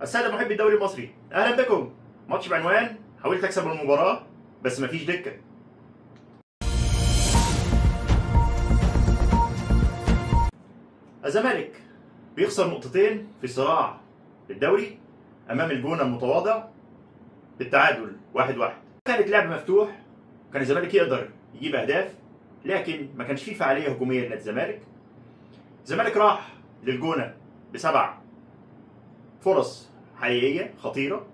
السادة محبي الدوري المصري، أهلا بكم. ماتش بعنوان حاولت أكسب المباراة بس مفيش دكة. الزمالك بيخسر نقطتين في صراع الدوري أمام الجونة المتواضع بالتعادل 1-1. كانت لعب مفتوح، كان الزمالك يقدر يجيب أهداف، لكن ما كانش فيه فعالية هجومية لنادي الزمالك. الزمالك راح للجونة ب7 فرص حقيقية خطيرة،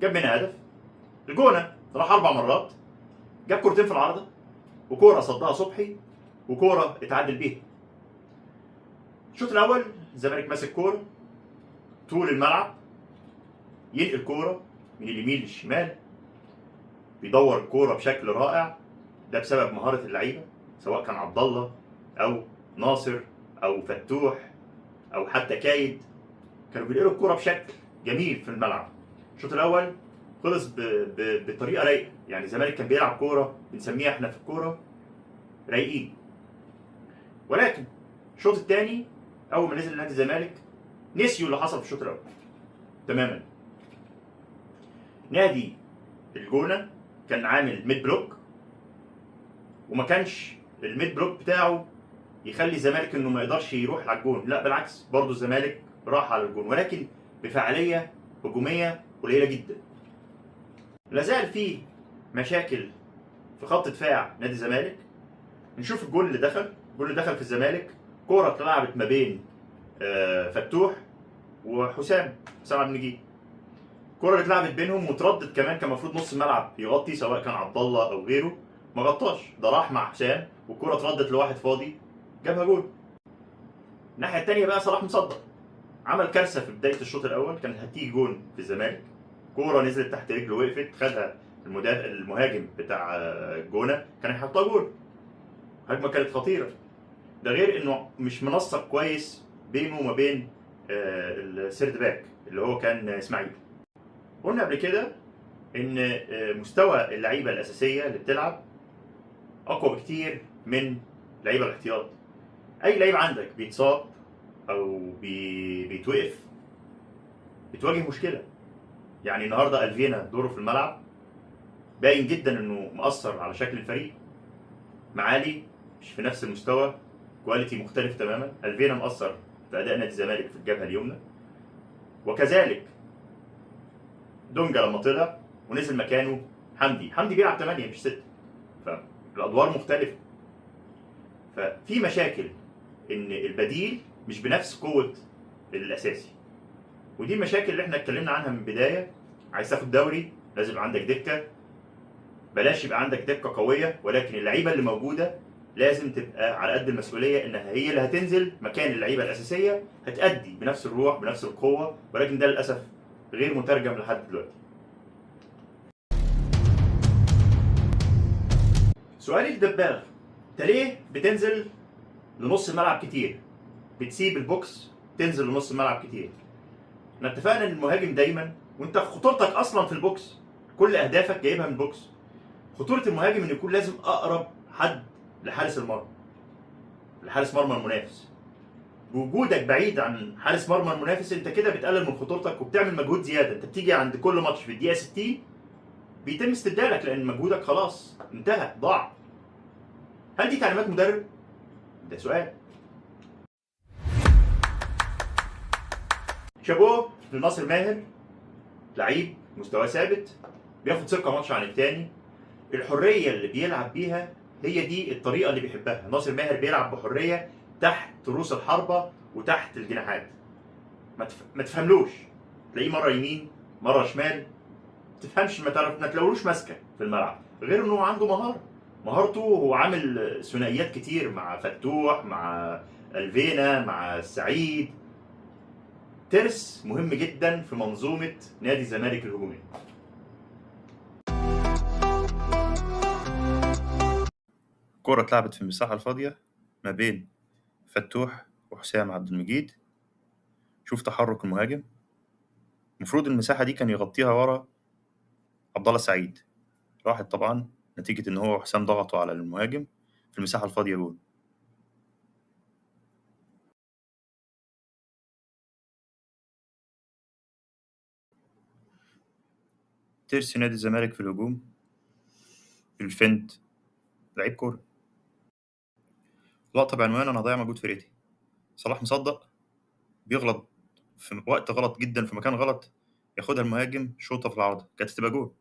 جاب منها هدف. الجونة راح 4 مرات، جاب كورتين في العارضة، وكورة صدها صبحي، وكورة اتعادل بيها. الشوط الأول الزمالك ماسك كورة طول الملعب، ينقل كورة من اليمين للشمال، بيدور الكورة بشكل رائع. ده بسبب مهارة اللعيبة، سواء كان عبد الله أو ناصر أو فتوح أو حتى كايد، كانوا بينقلوا الكورة بشكل جميل في الملعب. الشوط الأول خلص بطريقة رايقة، يعني الزمالك كان بيلعب كورة بنسميها احنا في الكورة رايقين. ولكن الشوط الثاني اول ما نزل نادي الزمالك نسيوا اللي حصل في الشوط الاول تماما. نادي الجونه كان عامل ميد بلوك، وما كانش الميد بلوك بتاعه يخلي الزمالك انه ما يقدرش يروح على الجون، لا بالعكس، برضه الزمالك راح على الجون ولكن بفعاليه هجوميه قليله جدا. لازال في مشاكل في خط دفاع نادي الزمالك. نشوف الجول اللي دخل. الجول اللي دخل في الزمالك كوره اتلعبت ما بين فتوح وحسام عبد المجيد. الكوره اللي اتلعبت بينهم وتردد كمان، كان المفروض نص الملعب يغطي، سواء كان عبد الله او غيره، ما غطاش، ده راح مع حسام والكوره اتردت لواحد فاضي جابها جول. الناحيه الثانيه بقى صلاح مصدق عمل كارثه في بدايه الشوط الاول، كانت هتيجي جون في الزمالك. كوره نزلت تحت رجله وقفت، خدها المهاجم بتاع الجونه، كان هيحطها جول. هجمه كانت خطيره، ده غير انه مش منسق كويس بينه وما بين السيرد باك اللي هو كان اسماعيل. قلنا قبل كده ان مستوى اللعيبه الاساسيه اللي بتلعب اقوى بكتير من لعيبه الاحتياط. اي لعيب عندك بيتصاب او بيتوقف بتواجه مشكله. يعني النهارده الفينا دوره في الملعب باين جدا انه مأثر على شكل الفريق. معالي مش في نفس المستوى، كواليتي مختلف تماما. الفينا مأثر في اداء نادي الزمالك في الجبهه اليمنى، وكذلك دونجا لما طلع ونزل مكانه حمدي بيلعب 8 مش 6، فالادوار مختلفه. ففي مشاكل ان البديل مش بنفس قوه الاساسي، ودي المشاكل اللي احنا اتكلمنا عنها من البدايه. عايز تاخد دوري لازم يبقى عندك دكه، بلاش يبقى عندك دكه قويه، ولكن اللعيبه اللي موجوده لازم تبقى على قد المسؤوليه، انها هي اللي هتنزل مكان اللعيبه الاساسيه، هتأدي بنفس الروح بنفس القوه، ولكن ده للاسف غير مترجم لحد دلوقتي. سؤالي للدباغ، انت ليه بتنزل لنص الملعب كتير؟ بتسيب البوكس تنزل لنص الملعب كتير. احنا اتفقنا ان المهاجم دايما، وانت خطورتك اصلا في البوكس، كل اهدافك جايبها من البوكس. خطوره المهاجم ان يكون لازم اقرب حد لحارس المرمى، لحارس مرمى المنافس. بوجودك بعيد عن حارس مرمى المنافس انت كده بتقلل من خطورتك وبتعمل مجهود زياده. انت بتيجي عند كل ماتش في الدقيقه 60 بيتم استبدالك لان مجهودك خلاص انتهى ضاع. هل دي تعليمات مدرب؟ ده سؤال. شابوه لناصر ماهر، لعيب مستواه ثابت، بياخد ثقه ماتش عن التاني. الحريه اللي بيلعب بيها هي دي الطريقه اللي بيحبها. ناصر ماهر بيلعب بحريه تحت رؤوس الحربه وتحت الجناحات، ما تفهملوش، تلاقيه مره يمين مره شمال، ما تفهمش، ما تلاقولوش ماسكه في الملعب، غير انه عنده مهارته. هو عامل ثنائيات كتير مع فتوح، مع الفينا، مع السعيد. ترس مهم جدا في منظومه نادي الزمالك الهجوميه. كرة اتلعبت في المساحة الفاضية ما بين فتوح وحسام عبد المجيد. شوف تحرك المهاجم، المفروض المساحة دي كان يغطيها ورا عبد الله السعيد، راحت طبعا نتيجة إن هو وحسام ضغطوا على المهاجم في المساحة الفاضية جول. ترسي نادي الزمالك في الهجوم، الفنت، لعيب كورة. لقطة بعنوان أنا هاضيّع مجهود فرقتي. صلاح مصدّق بيغلط في وقت غلط جدًا في مكان غلط، ياخدها المهاجم شوطة في العارضة، كانت هتبقى جون.